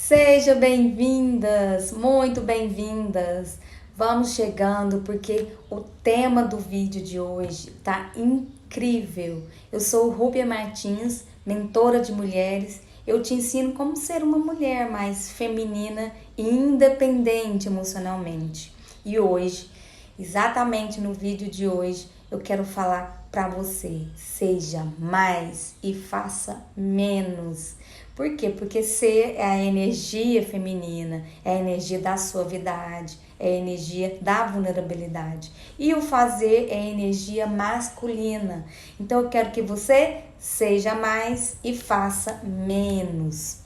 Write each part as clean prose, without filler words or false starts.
Sejam bem-vindas, muito bem-vindas. Vamos chegando porque o tema do vídeo de hoje tá incrível. Eu sou Rúbia Martins, mentora de mulheres. Eu te ensino como ser uma mulher mais feminina e independente emocionalmente. E hoje, exatamente no vídeo de hoje, eu quero falar para você: seja mais e faça menos. Por quê? Porque ser é a energia feminina, é a energia da suavidade, é a energia da vulnerabilidade. E o fazer é a energia masculina. Então eu quero que você seja mais e faça menos.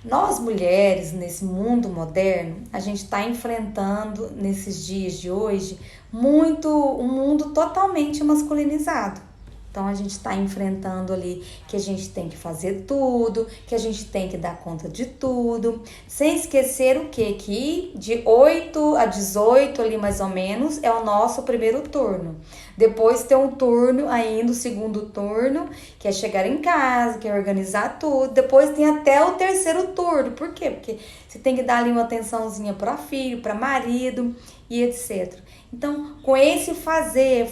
Nós mulheres, nesse mundo moderno, a gente está enfrentando, nesses dias de hoje, um mundo totalmente masculinizado. Então a gente está enfrentando ali que a gente tem que fazer tudo, que a gente tem que dar conta de tudo, sem esquecer o quê? Que de 8 a 18 ali mais ou menos é o nosso primeiro turno. Depois tem um turno ainda, o segundo turno, que é chegar em casa, que é organizar tudo. Depois tem até o terceiro turno. Por quê? Porque você tem que dar ali uma atençãozinha para filho, para marido e etc. Então, com esse fazer,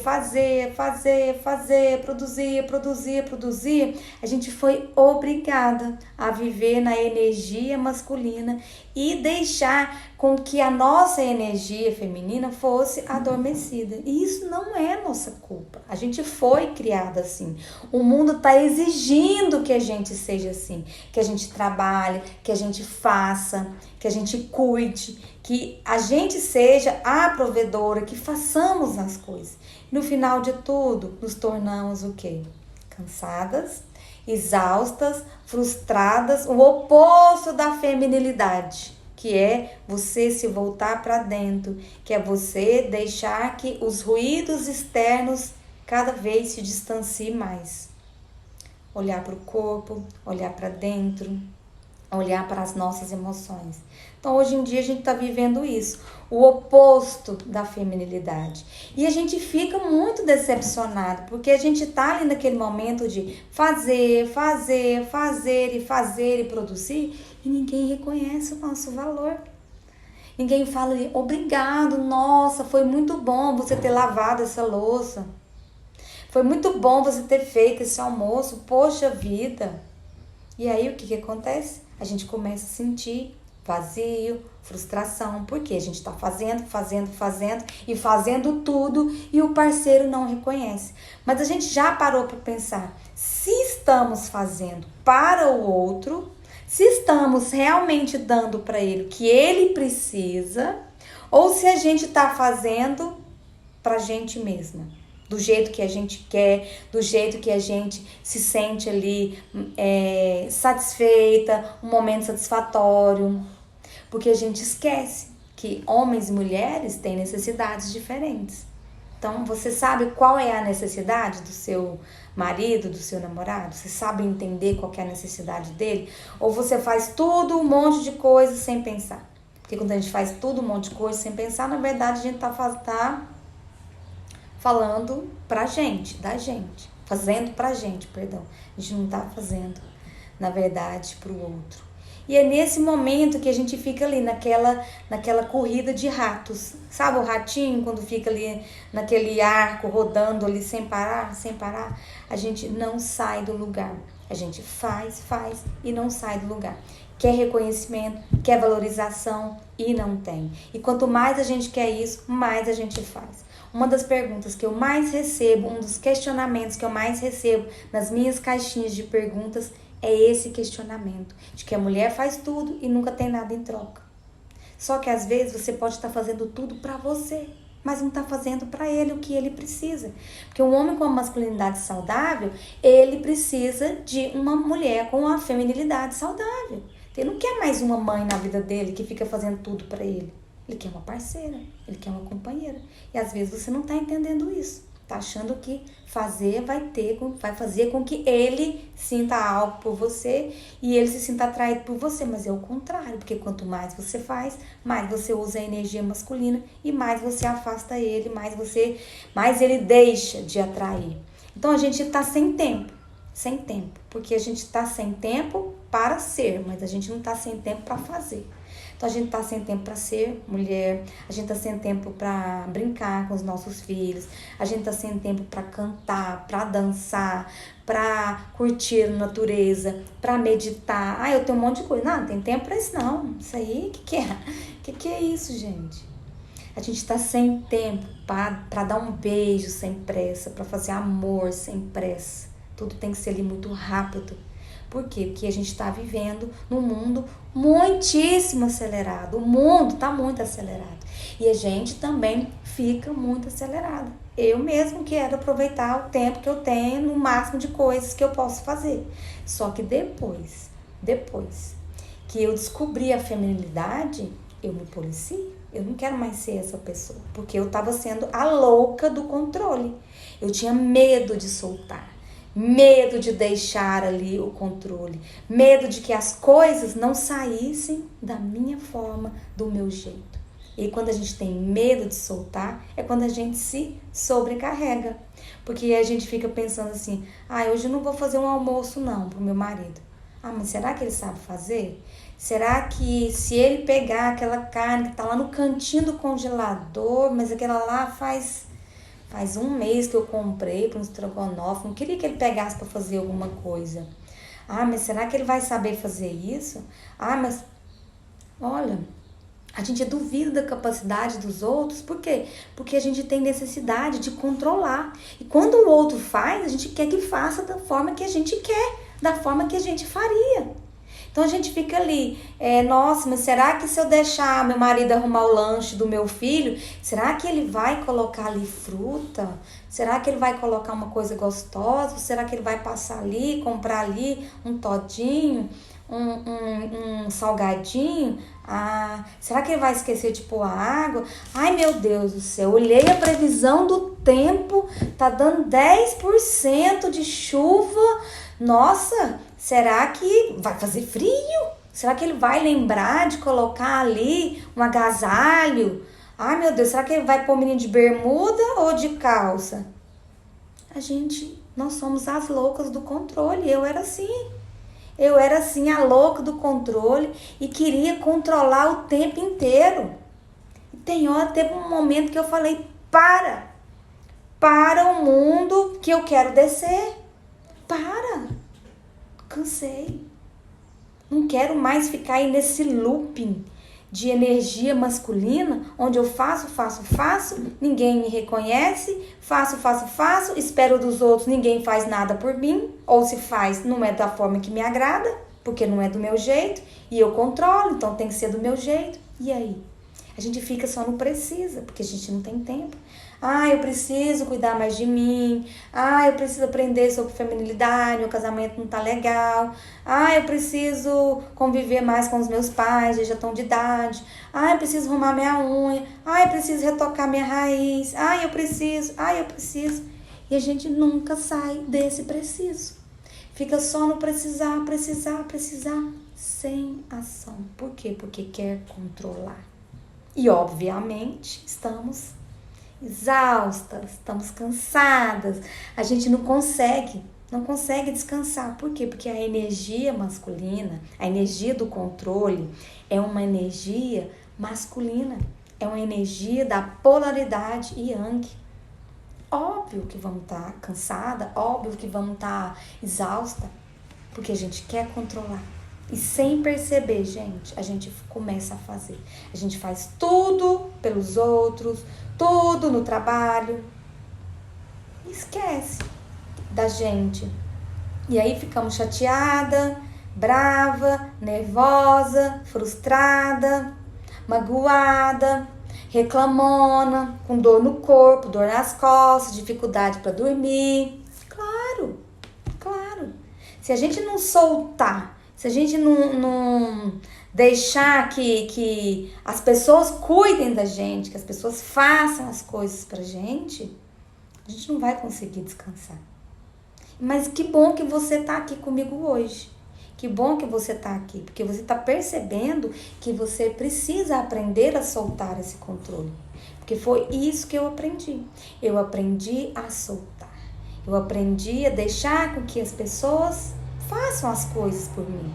produzir, a gente foi obrigada a viver na energia masculina e deixar com que a nossa energia feminina fosse adormecida. E isso não é nossa culpa. A gente foi criada assim. O mundo está exigindo que a gente seja assim, que a gente trabalhe, que a gente faça, que a gente cuide, que a gente seja a provedora, que façamos as coisas. No final de tudo, nos tornamos o quê? Cansadas, exaustas, frustradas, o oposto da feminilidade, que é você se voltar para dentro, que é você deixar que os ruídos externos cada vez se distanciem mais. Olhar para o corpo, olhar para dentro, olhar para as nossas emoções. Então, hoje em dia, a gente está vivendo isso, o oposto da feminilidade. E a gente fica muito decepcionado, porque a gente está ali naquele momento de fazer e produzir, e ninguém reconhece o nosso valor. Ninguém fala ali, obrigado, nossa, foi muito bom você ter lavado essa louça. Foi muito bom você ter feito esse almoço, poxa vida. E aí o que acontece? A gente começa a sentir vazio, frustração, porque a gente está fazendo e fazendo tudo e o parceiro não reconhece. Mas a gente já parou para pensar, se estamos fazendo para o outro, se estamos realmente dando para ele o que ele precisa, ou se a gente está fazendo para a gente mesma. Do jeito que a gente quer, do jeito que a gente se sente ali satisfeita, um momento satisfatório. Porque a gente esquece que homens e mulheres têm necessidades diferentes. Então, você sabe qual é a necessidade do seu marido, do seu namorado? Você sabe entender qual é a necessidade dele? Ou você faz tudo, um monte de coisa sem pensar? Porque quando a gente faz tudo, um monte de coisa sem pensar, na verdade a gente tá falando pra gente, da gente, fazendo pra gente, perdão. A gente não tá fazendo, na verdade, pro outro. E é nesse momento que a gente fica ali naquela corrida de ratos. Sabe o ratinho quando fica ali naquele arco rodando ali sem parar? A gente não sai do lugar. A gente faz e não sai do lugar. Quer reconhecimento, quer valorização e não tem. E quanto mais a gente quer isso, mais a gente faz. Uma das perguntas que eu mais recebo, um dos questionamentos que eu mais recebo nas minhas caixinhas de perguntas é esse questionamento, de que a mulher faz tudo e nunca tem nada em troca. Só que às vezes você pode estar fazendo tudo para você, mas não está fazendo para ele o que ele precisa. Porque um homem com uma masculinidade saudável, ele precisa de uma mulher com uma feminilidade saudável. Ele não quer mais uma mãe na vida dele que fica fazendo tudo para ele. Ele quer uma parceira, ele quer uma companheira. E às vezes você não está entendendo isso. Tá achando que fazer vai fazer com que ele sinta algo por você e ele se sinta atraído por você, mas é o contrário, porque quanto mais você faz, mais você usa a energia masculina e mais você afasta ele, mais ele deixa de atrair. Então a gente tá sem tempo. sem tempo, porque a gente tá sem tempo para ser, mas a gente não tá sem tempo para fazer. Então a gente tá sem tempo para ser mulher, a gente tá sem tempo para brincar com os nossos filhos, a gente tá sem tempo para cantar, para dançar, para curtir a natureza, para meditar. Ah, eu tenho um monte de coisa. Não tem tempo para isso não. Isso aí, o que é? Que é isso, gente? A gente tá sem tempo para dar um beijo sem pressa, para fazer amor sem pressa. Tudo tem que ser ali muito rápido. Por quê? Porque a gente está vivendo num mundo muitíssimo acelerado. O mundo está muito acelerado. E a gente também fica muito acelerado. Eu mesmo quero aproveitar o tempo que eu tenho no máximo de coisas que eu posso fazer. Só que depois que eu descobri a feminilidade, eu me policio. Eu não quero mais ser essa pessoa. Porque eu estava sendo a louca do controle. Eu tinha medo de soltar. Medo de deixar ali o controle, medo de que as coisas não saíssem da minha forma, do meu jeito. E quando a gente tem medo de soltar, é quando a gente se sobrecarrega. Porque a gente fica pensando assim, hoje eu não vou fazer um almoço não pro meu marido. Mas será que ele sabe fazer? Será que se ele pegar aquela carne que tá lá no cantinho do congelador, mas aquela lá faz 1 mês que eu comprei para um estrogonofe, não queria que ele pegasse para fazer alguma coisa. Mas será que ele vai saber fazer isso? Mas olha, a gente duvida da capacidade dos outros, por quê? Porque a gente tem necessidade de controlar. E quando o outro faz, a gente quer que faça da forma que a gente quer, da forma que a gente faria. Então a gente fica ali, nossa, mas será que se eu deixar meu marido arrumar o lanche do meu filho, será que ele vai colocar ali fruta? Será que ele vai colocar uma coisa gostosa? Será que ele vai passar ali, comprar ali um todinho, um salgadinho? Será que ele vai esquecer de pôr a água? Ai, meu Deus do céu, olhei a previsão do tempo, tá dando 10% de chuva. Nossa, será que vai fazer frio? Será que ele vai lembrar de colocar ali um agasalho? Ai, meu Deus, será que ele vai pôr o menino de bermuda ou de calça? Nós somos as loucas do controle. Eu era assim, a louca do controle e queria controlar o tempo inteiro. E teve um momento que eu falei, para o mundo que eu quero descer. Cansei. Não quero mais ficar aí nesse looping de energia masculina, onde eu faço, ninguém me reconhece, faço, espero dos outros, ninguém faz nada por mim, ou se faz, não é da forma que me agrada, porque não é do meu jeito, e eu controlo, então tem que ser do meu jeito. E aí? A gente fica só no precisa, porque a gente não tem tempo. Eu preciso cuidar mais de mim. Eu preciso aprender sobre feminilidade, meu casamento não tá legal. Eu preciso conviver mais com os meus pais, eles já estão de idade. Eu preciso arrumar minha unha. Eu preciso retocar minha raiz. Eu preciso. E a gente nunca sai desse preciso. Fica só no precisar, sem ação. Por quê? Porque quer controlar. E, obviamente, estamos exaustas, estamos cansadas, a gente não consegue descansar. Por quê? Porque a energia masculina, a energia do controle é uma energia masculina, é uma energia da polaridade yang. Óbvio que vamos estar cansada, óbvio que vamos estar exausta, porque a gente quer controlar. E sem perceber, gente, a gente começa a fazer. A gente faz tudo pelos outros, tudo no trabalho. E esquece da gente. E aí ficamos chateada, brava, nervosa, frustrada, magoada, reclamona, com dor no corpo, dor nas costas, dificuldade para dormir. Claro. Se a gente não soltar, se a gente não deixar que as pessoas cuidem da gente, que as pessoas façam as coisas pra gente, a gente não vai conseguir descansar. Mas que bom que você tá aqui comigo hoje. Que bom que você tá aqui, porque você tá percebendo que você precisa aprender a soltar esse controle. Porque foi isso que eu aprendi. Eu aprendi a soltar. Eu aprendi a deixar com que as pessoas façam as coisas por mim.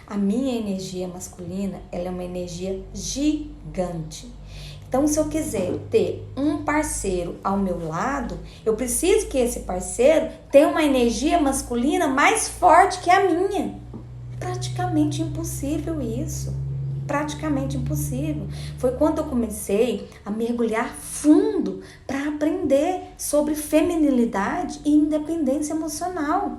A minha energia masculina, ela é uma energia gigante. Então, se eu quiser ter um parceiro ao meu lado, eu preciso que esse parceiro tenha uma energia masculina mais forte que a minha. Praticamente impossível isso. Praticamente impossível. Foi quando eu comecei a mergulhar fundo para aprender sobre feminilidade e independência emocional.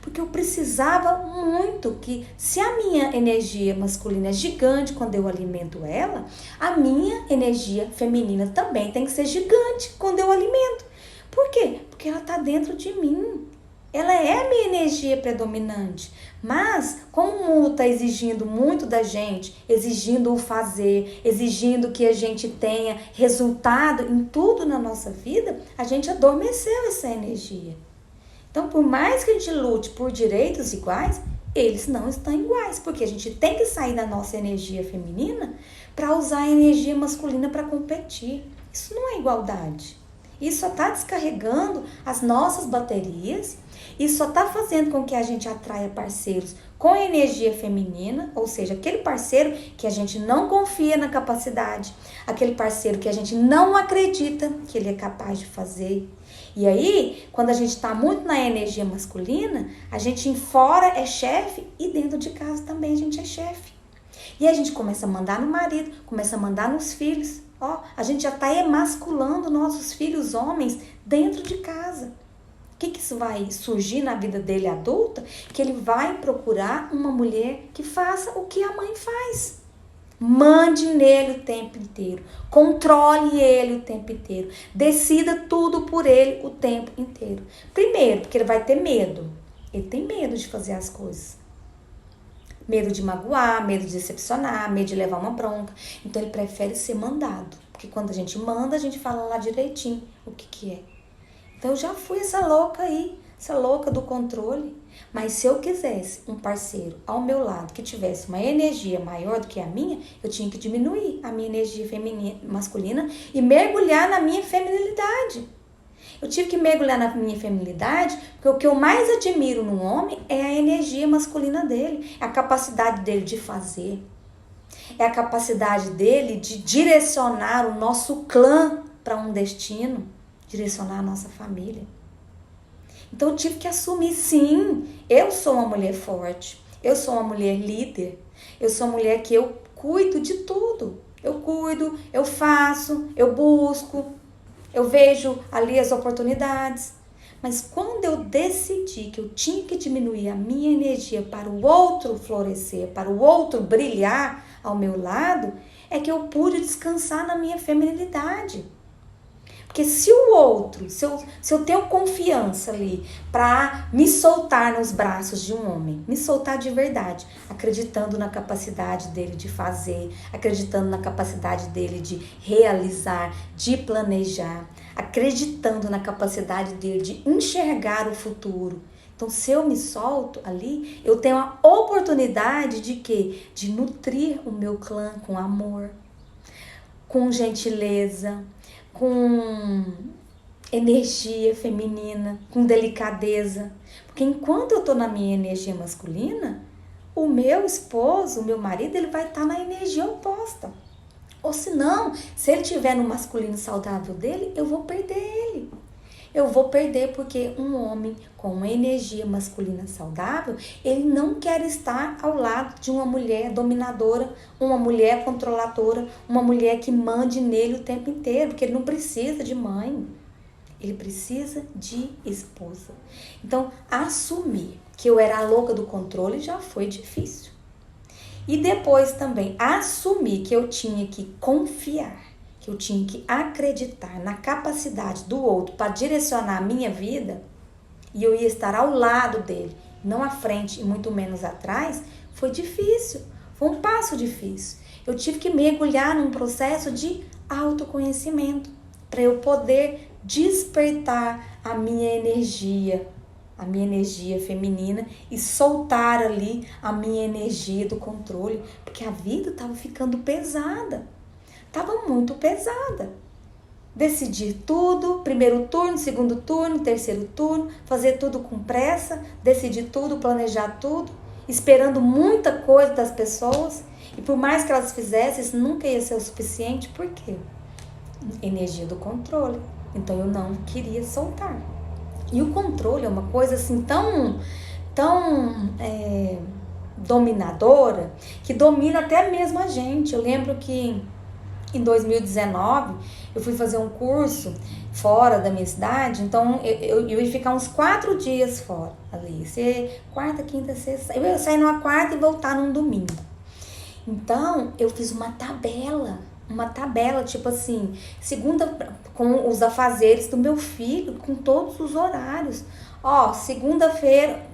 Porque eu precisava muito que, se a minha energia masculina é gigante quando eu alimento ela, a minha energia feminina também tem que ser gigante quando eu alimento. Por quê? Porque ela está dentro de mim. Ela é a minha energia predominante. Mas, como o mundo está exigindo muito da gente, exigindo o fazer, exigindo que a gente tenha resultado em tudo na nossa vida, a gente adormeceu essa energia. Então, por mais que a gente lute por direitos iguais, eles não estão iguais, porque a gente tem que sair da nossa energia feminina para usar a energia masculina para competir. Isso não é igualdade. Isso só está descarregando as nossas baterias, isso só está fazendo com que a gente atraia parceiros com energia feminina, ou seja, aquele parceiro que a gente não confia na capacidade, aquele parceiro que a gente não acredita que ele é capaz de fazer. E aí, quando a gente está muito na energia masculina, a gente em fora é chefe e dentro de casa também a gente é chefe. E a gente começa a mandar no marido, começa a mandar nos filhos. Ó, a gente já está emasculando nossos filhos homens dentro de casa. O que isso vai surgir na vida dele adulta? Que ele vai procurar uma mulher que faça o que a mãe faz. Mande nele o tempo inteiro, controle ele o tempo inteiro, decida tudo por ele o tempo inteiro. Primeiro, porque ele vai ter medo. Ele tem medo de fazer as coisas. Medo de magoar, medo de decepcionar, medo de levar uma bronca. Então ele prefere ser mandado. Porque quando a gente manda, a gente fala lá direitinho o que é. Então eu já fui essa louca aí, essa louca do controle. Mas se eu quisesse um parceiro ao meu lado que tivesse uma energia maior do que a minha, eu tinha que diminuir a minha energia feminina, masculina e mergulhar na minha feminilidade. Eu tive que mergulhar na minha feminilidade, porque o que eu mais admiro num homem é a energia masculina dele, é a capacidade dele de fazer, é a capacidade dele de direcionar o nosso clã para um destino, direcionar a nossa família. Então eu tive que assumir, sim, eu sou uma mulher forte, eu sou uma mulher líder, eu sou uma mulher que eu cuido de tudo. Eu cuido, eu faço, eu busco, eu vejo ali as oportunidades. Mas quando eu decidi que eu tinha que diminuir a minha energia para o outro florescer, para o outro brilhar ao meu lado, é que eu pude descansar na minha feminilidade. Porque se o outro, se eu tenho confiança ali para me soltar nos braços de um homem, me soltar de verdade, acreditando na capacidade dele de fazer, acreditando na capacidade dele de realizar, de planejar, acreditando na capacidade dele de enxergar o futuro. Então, se eu me solto ali, eu tenho a oportunidade de quê? De nutrir o meu clã com amor, com gentileza, com energia feminina, com delicadeza. Porque enquanto eu tô na minha energia masculina, o meu esposo, o meu marido, ele vai estar na energia oposta. Ou se não, se ele estiver no masculino saudável dele, eu vou perder ele. Eu vou perder porque um homem com uma energia masculina saudável, ele não quer estar ao lado de uma mulher dominadora, uma mulher controladora, uma mulher que mande nele o tempo inteiro, porque ele não precisa de mãe, ele precisa de esposa. Então, assumir que eu era a louca do controle já foi difícil. E depois também assumir que eu tinha que confiar, que eu tinha que acreditar na capacidade do outro para direcionar a minha vida, e eu ia estar ao lado dele, não à frente e muito menos atrás, foi difícil, foi um passo difícil. Eu tive que mergulhar num processo de autoconhecimento para eu poder despertar a minha energia feminina e soltar ali a minha energia do controle, porque a vida estava ficando pesada. Estava muito pesada. decidir tudo, primeiro turno, segundo turno, terceiro turno, fazer tudo com pressa, decidir tudo, planejar tudo, esperando muita coisa das pessoas. E por mais que elas fizessem, isso nunca ia ser o suficiente. Por quê? Energia do controle. Então eu não queria soltar. E o controle é uma coisa assim tão dominadora, que domina até mesmo a gente. Eu lembro que em 2019 eu fui fazer um curso fora da minha cidade, então eu ia ficar uns 4 dias fora ali, quarta, quinta, sexta, eu ia sair numa quarta e voltar num domingo. Então eu fiz uma tabela, tipo assim, segunda, com os afazeres do meu filho, com todos os horários. Segunda-feira,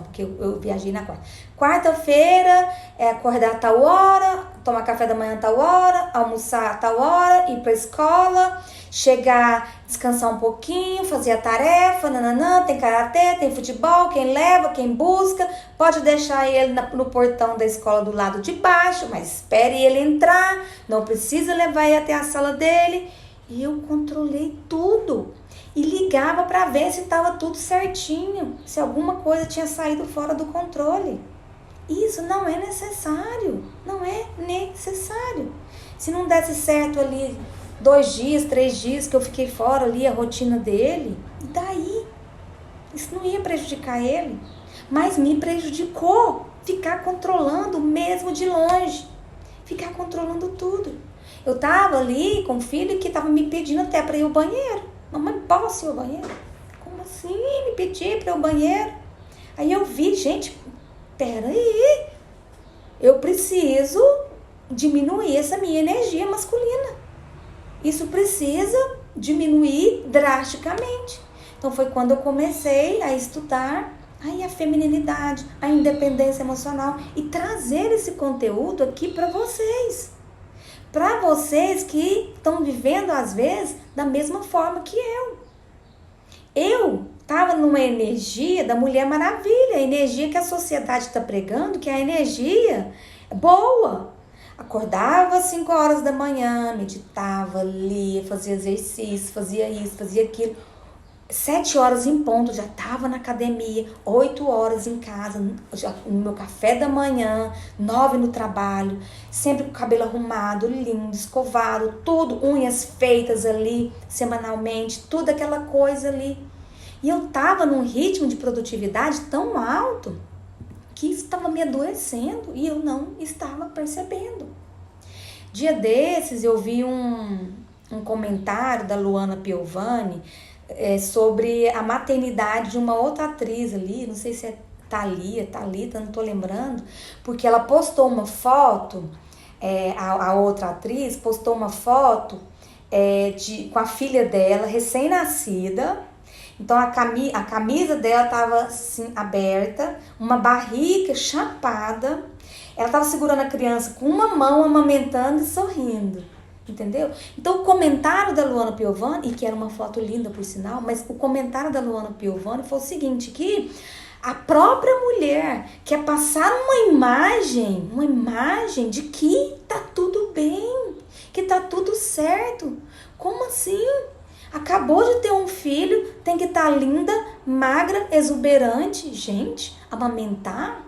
porque eu viajei na quarta. Quarta-feira é acordar a tal hora, tomar café da manhã a tal hora, almoçar a tal hora, ir pra escola, chegar, descansar um pouquinho, fazer a tarefa, tem karatê, tem futebol, quem leva, quem busca, pode deixar ele no portão da escola do lado de baixo, mas espere ele entrar, não precisa levar ele até a sala dele. E eu controlei tudo. E ligava para ver se estava tudo certinho, se alguma coisa tinha saído fora do controle. Isso não é necessário, não é necessário. Se não desse certo ali 2 dias, 3 dias que eu fiquei fora ali, a rotina dele, e daí? Isso não ia prejudicar ele, mas me prejudicou ficar controlando mesmo de longe, ficar controlando tudo. Eu tava ali com o filho que tava me pedindo até para ir ao banheiro. Mamãe, posso ir ao banheiro? Como assim? Me pedir para ir ao banheiro? Aí eu vi, gente, peraí, eu preciso diminuir essa minha energia masculina. Isso precisa diminuir drasticamente. Então foi quando eu comecei a estudar aí a feminilidade, a independência emocional e trazer esse conteúdo aqui para vocês. Para vocês que estão vivendo, às vezes, da mesma forma que eu. Eu estava numa energia da Mulher Maravilha, a energia que a sociedade está pregando, que é a energia boa. Acordava às 5 horas da manhã, meditava, lia, fazia exercício, fazia isso, fazia aquilo. 7 horas em ponto, já estava na academia, 8 horas em casa, já, no meu café da manhã, 9 no trabalho, sempre com o cabelo arrumado, lindo, escovado, tudo, unhas feitas ali, semanalmente, tudo aquela coisa ali. E eu estava num ritmo de produtividade tão alto que isso estava me adoecendo e eu não estava percebendo. Dia desses eu vi um comentário da Luana Piovani, sobre a maternidade de uma outra atriz ali, não sei se é Thalita, não tô lembrando, porque ela postou uma foto, a outra atriz postou uma foto com a filha dela, recém-nascida. Então a camisa dela estava assim, aberta, uma barriga chapada, ela estava segurando a criança com uma mão, amamentando e sorrindo. Entendeu? Então o comentário da Luana Piovani, e que era uma foto linda por sinal, mas o comentário da Luana Piovani foi o seguinte, que a própria mulher quer passar uma imagem de que tá tudo bem, que tá tudo certo. Como assim? Acabou de ter um filho, tem que estar linda, magra, exuberante. Gente, amamentar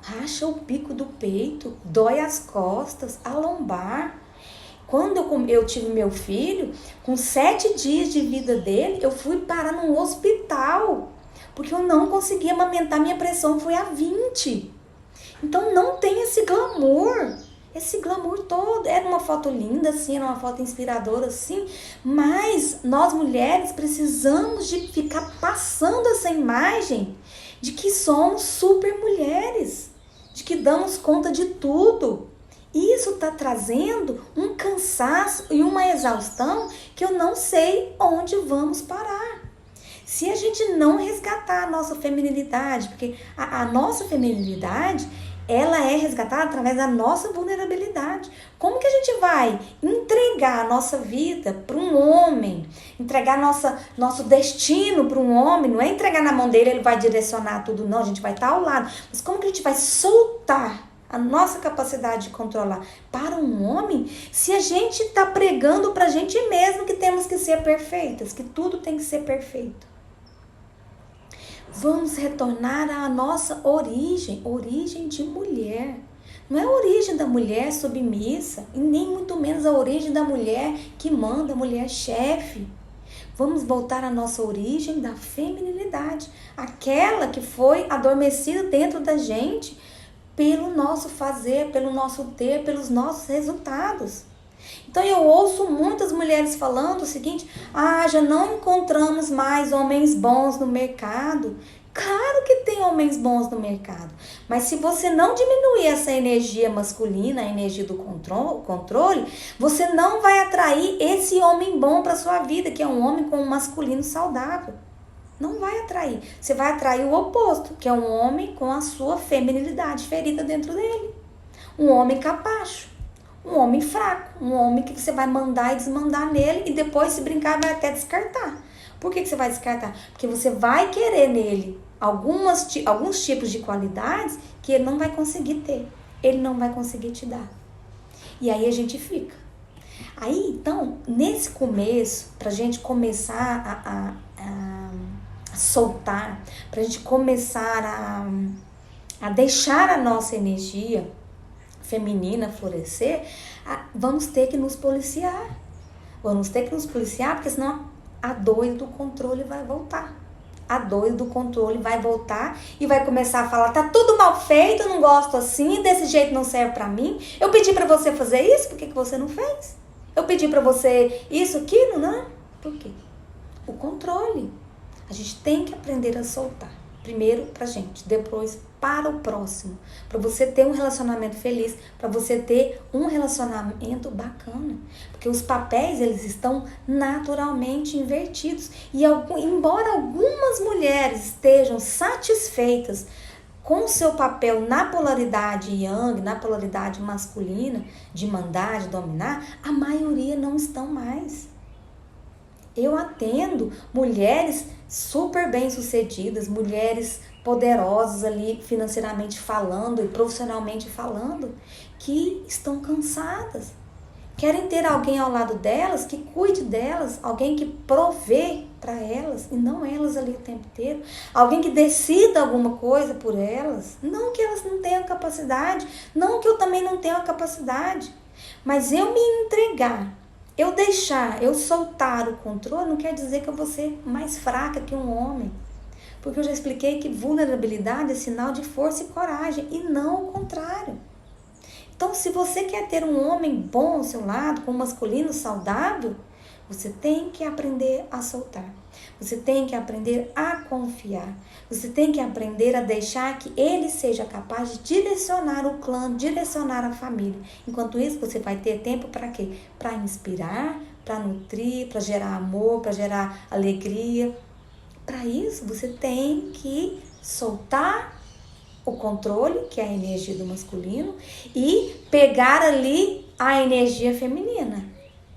racha o bico do peito, dói as costas, a lombar. Quando eu tive meu filho, com 7 dias de vida dele, eu fui parar num hospital, porque eu não conseguia amamentar, minha pressão foi a 20. Então não tem esse glamour todo. Era uma foto linda, assim, era uma foto inspiradora, assim, mas nós mulheres precisamos de ficar passando essa imagem de que somos super mulheres, de que damos conta de tudo. Isso está trazendo um cansaço e uma exaustão que eu não sei onde vamos parar. Se a gente não resgatar a nossa feminilidade, porque a nossa feminilidade, ela é resgatada através da nossa vulnerabilidade. Como que a gente vai entregar a nossa vida para um homem, entregar nosso destino para um homem? Não é entregar na mão dele, ele vai direcionar tudo, não, a gente vai estar ao lado. Mas como que a gente vai soltar a nossa capacidade de controlar. Para um homem, se a gente está pregando para a gente mesmo que temos que ser perfeitas, que tudo tem que ser perfeito. Vamos retornar à nossa origem de mulher. Não é a origem da mulher submissa, e nem muito menos a origem da mulher que manda, a mulher chefe. Vamos voltar à nossa origem da feminilidade, aquela que foi adormecida dentro da gente pelo nosso fazer, pelo nosso ter, pelos nossos resultados. Então eu ouço muitas mulheres falando o seguinte: já não encontramos mais homens bons no mercado. Claro que tem homens bons no mercado, mas se você não diminuir essa energia masculina, a energia do controle, você não vai atrair esse homem bom para sua vida, que é um homem com um masculino saudável. Não vai atrair. Você vai atrair o oposto, que é um homem com a sua feminilidade ferida dentro dele. Um homem capacho, um homem fraco, um homem que você vai mandar e desmandar nele e depois, se brincar, vai até descartar. Por que você vai descartar? Porque você vai querer nele alguns tipos de qualidades que ele não vai conseguir ter. Ele não vai conseguir te dar. E aí a gente fica. Aí, então, nesse começo, pra gente começar a soltar, pra gente começar a deixar a nossa energia feminina florescer, vamos ter que nos policiar. Vamos ter que nos policiar, porque senão a dor do controle vai voltar. A dor do controle vai voltar e vai começar a falar: tá tudo mal feito, eu não gosto assim, desse jeito não serve pra mim. Eu pedi pra você fazer isso, por que você não fez? Eu pedi pra você isso, aquilo, não? Por quê? O controle. A gente tem que aprender a soltar. Primeiro pra gente, depois para o próximo. Para você ter um relacionamento feliz, para você ter um relacionamento bacana. Porque os papéis, eles estão naturalmente invertidos. E embora algumas mulheres estejam satisfeitas com o seu papel na polaridade yang, na polaridade masculina, de mandar, de dominar, a maioria não estão mais. Eu atendo mulheres super bem-sucedidas, mulheres poderosas ali financeiramente falando e profissionalmente falando, que estão cansadas. Querem ter alguém ao lado delas, que cuide delas, alguém que provê para elas e não elas ali o tempo inteiro. Alguém que decida alguma coisa por elas. Não que elas não tenham capacidade, não que eu também não tenha capacidade, mas eu me entregar, eu soltar o controle, não quer dizer que eu vou ser mais fraca que um homem. Porque eu já expliquei que vulnerabilidade é sinal de força e coragem, e não o contrário. Então, se você quer ter um homem bom ao seu lado, com um masculino saudável, você tem que aprender a soltar. Você tem que aprender a confiar. Você tem que aprender a deixar que ele seja capaz de direcionar o clã, direcionar a família. Enquanto isso, você vai ter tempo para quê? Para inspirar, para nutrir, para gerar amor, para gerar alegria. Para isso, você tem que soltar o controle, que é a energia do masculino, e pegar ali a energia feminina.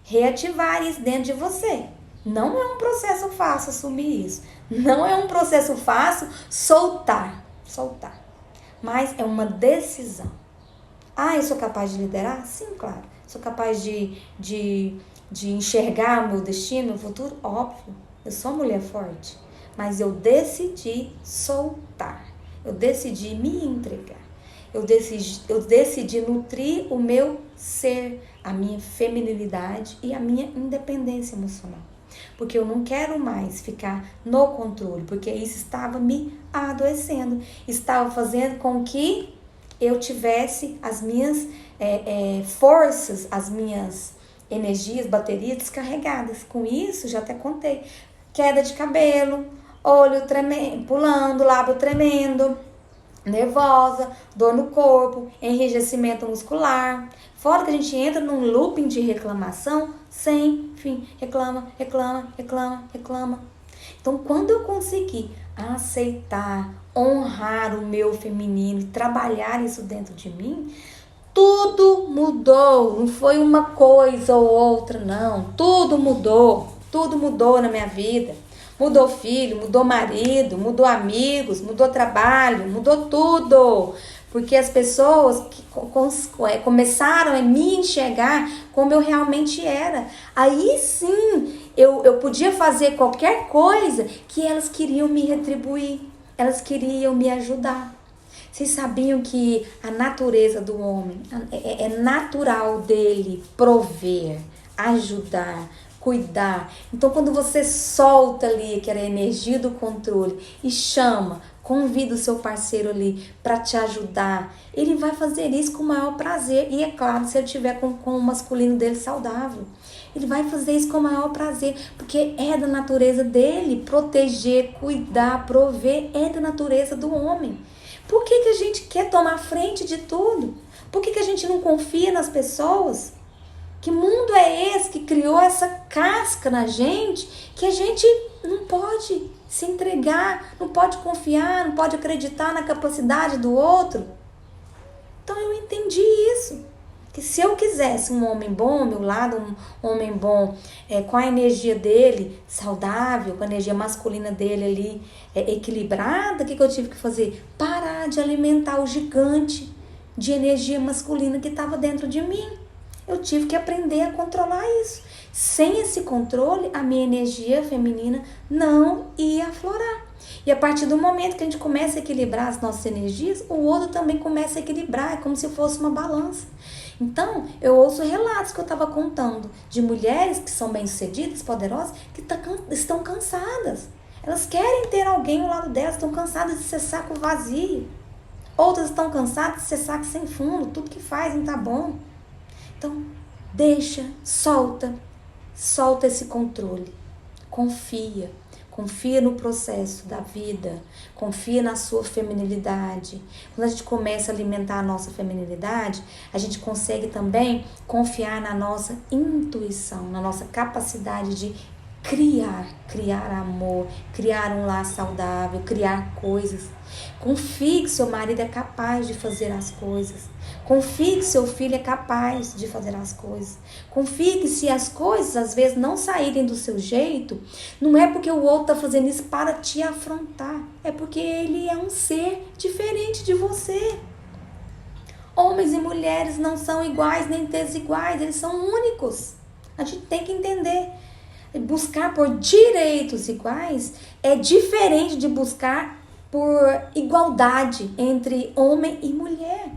Reativar isso dentro de você. Não é um processo fácil assumir isso. Não é um processo fácil soltar. Mas é uma decisão. Eu sou capaz de liderar? Sim, claro. Sou capaz de enxergar o meu destino, meu futuro? Óbvio. Eu sou mulher forte. Mas eu decidi soltar. Eu decidi me entregar. Eu decidi nutrir o meu ser, a minha feminilidade e a minha independência emocional. Porque eu não quero mais ficar no controle, porque isso estava me adoecendo. Estava fazendo com que eu tivesse as minhas forças, as minhas energias, baterias descarregadas. Com isso, já até contei. Queda de cabelo, olho tremendo, pulando, lábio tremendo, nervosa, dor no corpo, enrijecimento muscular. Fora que a gente entra num looping de reclamação sem fim. Reclama. Então, quando eu conseguir aceitar, honrar o meu feminino e trabalhar isso dentro de mim, tudo mudou. Não foi uma coisa ou outra, não. Tudo mudou na minha vida. Mudou filho, mudou marido, mudou amigos, mudou trabalho, mudou tudo. Porque as pessoas começaram a me enxergar como eu realmente era. Aí sim, eu podia fazer qualquer coisa que elas queriam me retribuir. Elas queriam me ajudar. Vocês sabiam que a natureza do homem é natural dele prover, ajudar, cuidar. Então, quando você solta ali aquela energia do controle e chama, convida o seu parceiro ali para te ajudar, ele vai fazer isso com o maior prazer. E é claro, se ele tiver com o masculino dele saudável, ele vai fazer isso com o maior prazer, porque é da natureza dele proteger, cuidar, prover, é da natureza do homem. Por que a gente quer tomar frente de tudo? Por que a gente não confia nas pessoas? Que mundo é esse que criou essa casca na gente que a gente não pode se entregar, não pode confiar, não pode acreditar na capacidade do outro? Então eu entendi isso. Que se eu quisesse um homem bom ao meu lado, um homem bom com a energia dele saudável, com a energia masculina dele ali equilibrada, o que eu tive que fazer? Parar de alimentar o gigante de energia masculina que estava dentro de mim. Eu tive que aprender a controlar isso. Sem esse controle, a minha energia feminina não ia aflorar. E a partir do momento que a gente começa a equilibrar as nossas energias, o outro também começa a equilibrar, é como se fosse uma balança. Então, eu ouço relatos que eu estava contando de mulheres que são bem-sucedidas, poderosas, que estão cansadas. Elas querem ter alguém ao lado delas, estão cansadas de ser saco vazio. Outras estão cansadas de ser saco sem fundo, tudo que faz não tá bom. Então, deixa, solta esse controle, confia no processo da vida, confia na sua feminilidade. Quando a gente começa a alimentar a nossa feminilidade, a gente consegue também confiar na nossa intuição, na nossa capacidade de criar amor, criar um lar saudável, criar coisas. Confie que seu marido é capaz de fazer as coisas. Confie que seu filho é capaz de fazer as coisas. Confie que se as coisas às vezes não saírem do seu jeito, não é porque o outro está fazendo isso para te afrontar. É porque ele é um ser diferente de você. Homens e mulheres não são iguais nem desiguais, eles são únicos. A gente tem que entender. Buscar por direitos iguais é diferente de buscar por igualdade entre homem e mulher.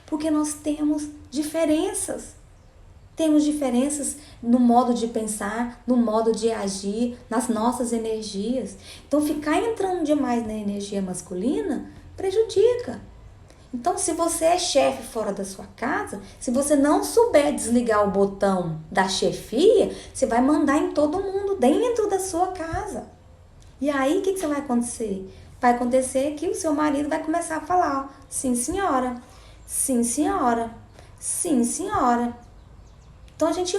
Porque nós temos diferenças. Temos diferenças no modo de pensar, no modo de agir, nas nossas energias. Então, ficar entrando demais na energia masculina prejudica. Então, se você é chefe fora da sua casa, se você não souber desligar o botão da chefia, você vai mandar em todo mundo dentro da sua casa. E aí, o que vai acontecer? Vai acontecer que o seu marido vai começar a falar, ó, sim, senhora. Sim, senhora. Sim, senhora. Então a gente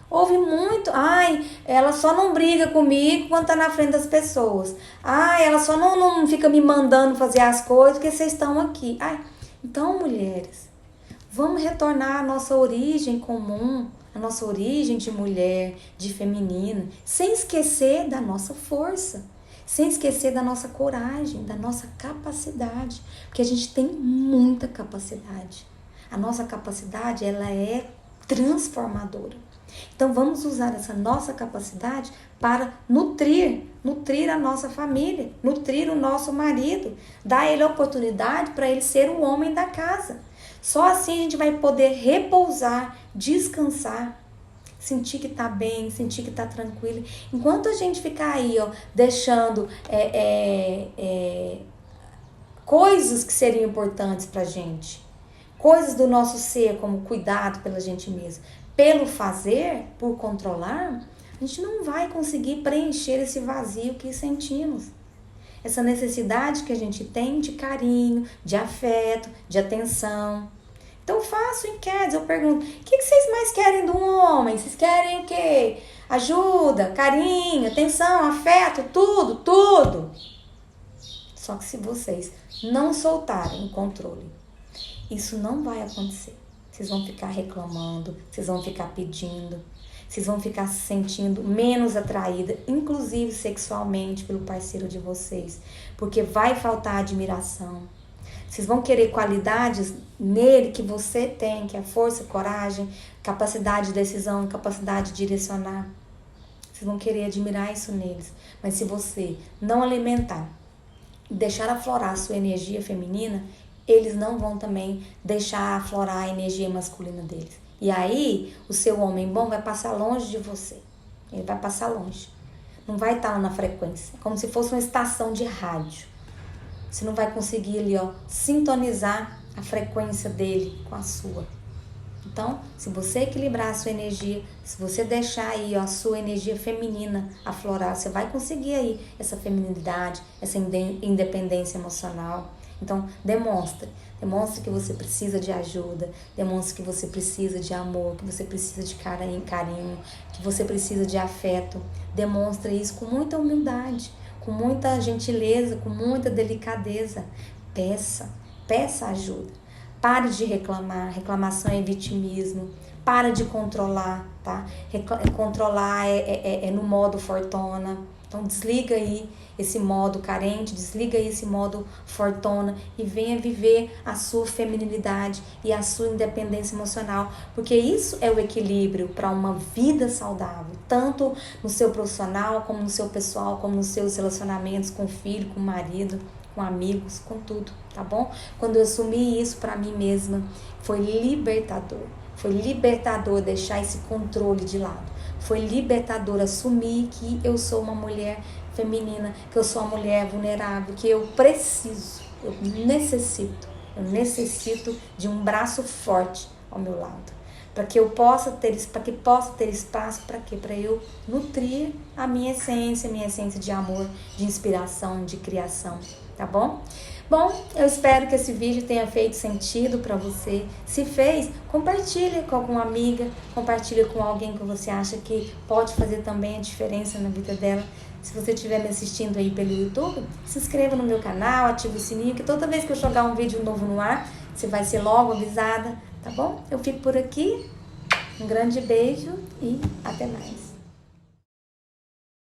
ouve muito. Ai, ela só não briga comigo quando tá na frente das pessoas. Ai, ela só não fica me mandando fazer as coisas porque vocês estão aqui. Ai, então, mulheres, vamos retornar à nossa origem comum, a nossa origem de mulher, de feminina, sem esquecer da nossa força. Sem esquecer da nossa coragem, da nossa capacidade, porque a gente tem muita capacidade. A nossa capacidade, ela é transformadora. Então, vamos usar essa nossa capacidade para nutrir a nossa família, nutrir o nosso marido, dar a ele a oportunidade para ele ser o homem da casa. Só assim a gente vai poder repousar, descansar, sentir que tá bem, sentir que tá tranquilo. Enquanto a gente ficar aí, ó, deixando coisas que seriam importantes pra gente, coisas do nosso ser, como cuidado pela gente mesma, pelo fazer, por controlar, a gente não vai conseguir preencher esse vazio que sentimos. Essa necessidade que a gente tem de carinho, de afeto, de atenção. Então eu faço enquetes, eu pergunto, o que vocês mais querem de um homem? Vocês querem o quê? Ajuda, carinho, atenção, afeto, tudo. Só que se vocês não soltarem o controle, isso não vai acontecer. Vocês vão ficar reclamando, vocês vão ficar pedindo, vocês vão ficar se sentindo menos atraída, inclusive sexualmente, pelo parceiro de vocês, porque vai faltar admiração. Vocês vão querer qualidades nele que você tem, que é força, coragem, capacidade de decisão, capacidade de direcionar. Vocês vão querer admirar isso neles. Mas se você não alimentar, deixar aflorar a sua energia feminina, eles não vão também deixar aflorar a energia masculina deles. E aí, o seu homem bom vai passar longe de você. Ele vai passar longe. Não vai estar lá na frequência. É como se fosse uma estação de rádio. Você não vai conseguir ali, sintonizar a frequência dele com a sua. Então, se você equilibrar a sua energia, se você deixar aí a sua energia feminina aflorar, você vai conseguir aí essa feminilidade, essa independência emocional. Então, demonstre que você precisa de ajuda, demonstre que você precisa de amor, que você precisa de carinho, que você precisa de afeto. Demonstre isso com muita humildade, com muita gentileza, com muita delicadeza. Peça ajuda. Pare de reclamar, reclamação é vitimismo. Para de controlar, tá? Controlar é no modo fortuna. Então desliga aí esse modo carente, desliga aí esse modo fortuna e venha viver a sua feminilidade e a sua independência emocional, porque isso é o equilíbrio para uma vida saudável, tanto no seu profissional, como no seu pessoal, como nos seus relacionamentos com o filho, com o marido, com amigos, com tudo, tá bom? Quando eu assumi isso para mim mesma, foi libertador. Foi libertador deixar esse controle de lado. Foi libertador assumir que eu sou uma mulher feminina, que eu sou uma mulher vulnerável, que eu necessito de um braço forte ao meu lado. Para que possa ter espaço, para quê? Para eu nutrir a minha essência de amor, de inspiração, de criação, tá bom? Bom, eu espero que esse vídeo tenha feito sentido para você. Se fez, compartilha com alguma amiga, compartilha com alguém que você acha que pode fazer também a diferença na vida dela. Se você estiver me assistindo aí pelo YouTube, se inscreva no meu canal, ative o sininho, que toda vez que eu jogar um vídeo novo no ar, você vai ser logo avisada, tá bom? Eu fico por aqui, um grande beijo e até mais.